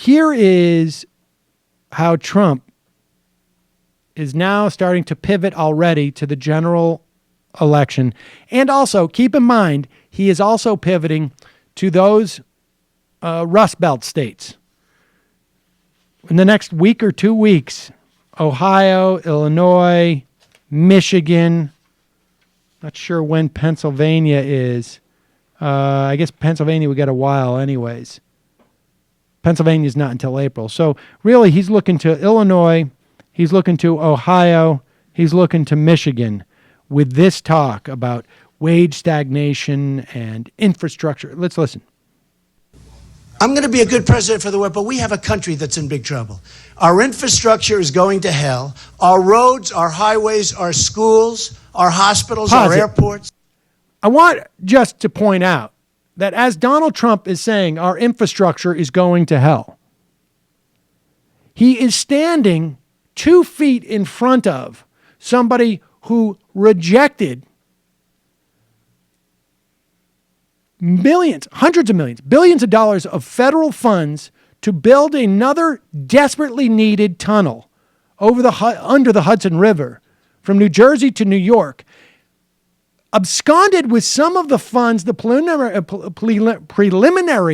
here is how Trump is now starting to pivot already to the general election. And also, keep in mind, he is also pivoting to those Rust Belt states. In the next week or 2 weeks, Ohio, Illinois, Michigan, not sure when Pennsylvania is. I guess Pennsylvania we got a while anyways. Pennsylvania's not until April. So really he's looking to Illinois, he's looking to Ohio, he's looking to Michigan with this talk about wage stagnation and infrastructure. Let's listen. I'm going to be a good president for the world, but we have a country that's in big trouble. Our infrastructure is going to hell. Our roads, our highways, our schools, our hospitals, our airports. I want just to point out that as Donald Trump is saying our infrastructure is going to hell, he is standing 2 feet in front of somebody who rejected millions, hundreds of millions, billions of dollars of federal funds to build another desperately needed tunnel under the Hudson River from New Jersey to New York, absconded with some of the funds, the preliminary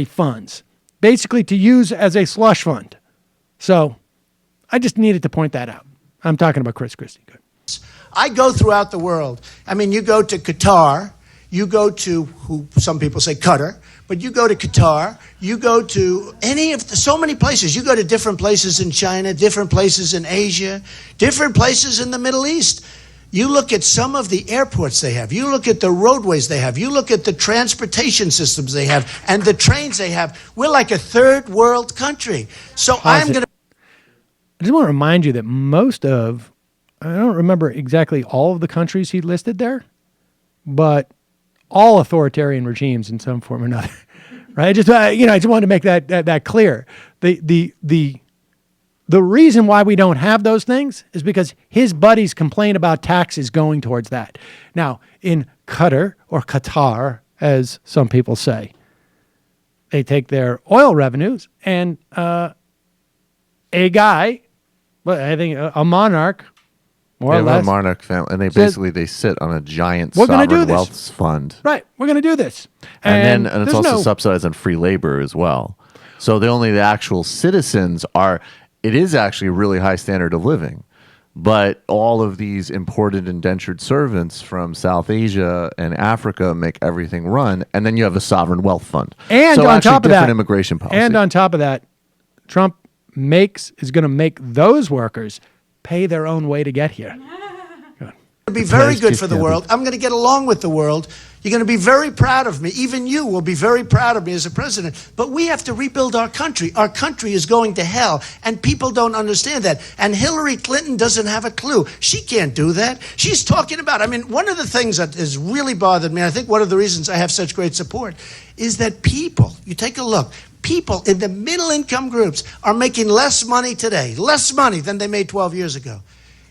funds, basically to use as a slush fund. So I just needed to point that out. I'm talking about Chris Christie. Good. I go throughout the world. I mean, you go to Qatar, you go to, who some people say Qatar, but you go to Qatar, you go to so many places. You go to different places in China, different places in Asia, different places in the Middle East. You look at some of the airports they have. You look at the roadways they have. You look at the transportation systems they have and the trains they have. We're like a third world country. So I just want to remind you that I don't remember exactly all of the countries he listed there, but all authoritarian regimes in some form or another, right? I just wanted to make that clear. The reason why we don't have those things is because his buddies complain about taxes going towards that. Now, in Qatar, or Qatar, as some people say, they take their oil revenues and a guy, I think a monarch, more or less. A monarch family, and they sit on a giant sovereign wealth fund. Right, we're going to do this. And it's also subsidized on free labor as well. So the actual citizens are... It is actually a really high standard of living, but all of these imported indentured servants from South Asia and Africa make everything run, and then you have a sovereign wealth fund. And on top of that, immigration policy. And on top of that, Trump is going to make those workers pay their own way to get here. To be very good for the world. I'm going to get along with the world. You're going to be very proud of me. Even you will be very proud of me as a president. But we have to rebuild our country. Our country is going to hell, and people don't understand that. And Hillary Clinton doesn't have a clue. She can't do that. She's talking about, one of the things that has really bothered me, I think one of the reasons I have such great support, is that you take a look, people in the middle income groups are making less money today, less money than they made 12 years ago.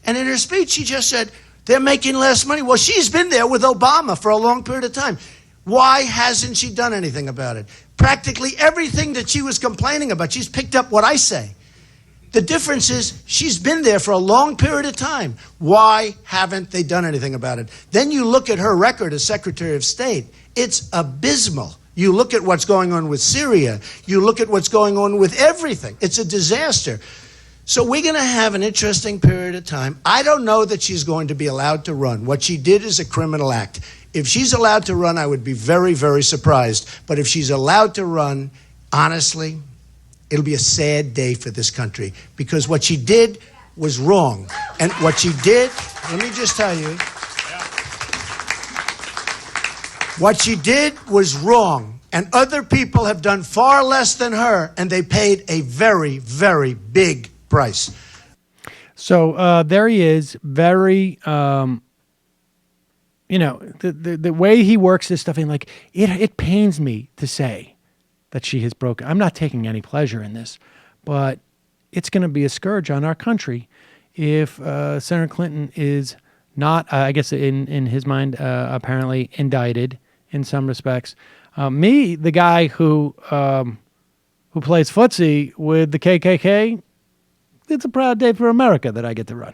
And in her speech, she just said, they're making less money. Well, she's been there with Obama for a long period of time. Why hasn't she done anything about it? Practically everything that she was complaining about, she's picked up what I say. The difference is she's been there for a long period of time. Why haven't they done anything about it? Then you look at her record as Secretary of State. It's abysmal. You look at what's going on with Syria. You look at what's going on with everything. It's a disaster. So we're going to have an interesting period of time. I don't know that she's going to be allowed to run. What she did is a criminal act. If she's allowed to run, I would be very, very surprised. But if she's allowed to run, honestly, it'll be a sad day for this country. Because what she did was wrong. And what she did, let me just tell you, what she did was wrong. And other people have done far less than her, and they paid a very, very big price. So there he is, very, the way he works this stuff in, it pains me to say that she has broken. I'm not taking any pleasure in this, but it's going to be a scourge on our country if Senator Clinton is not, I guess in his mind, apparently indicted in some respects. The guy who who plays footsie with the KKK, it's a proud day for America that I get to run.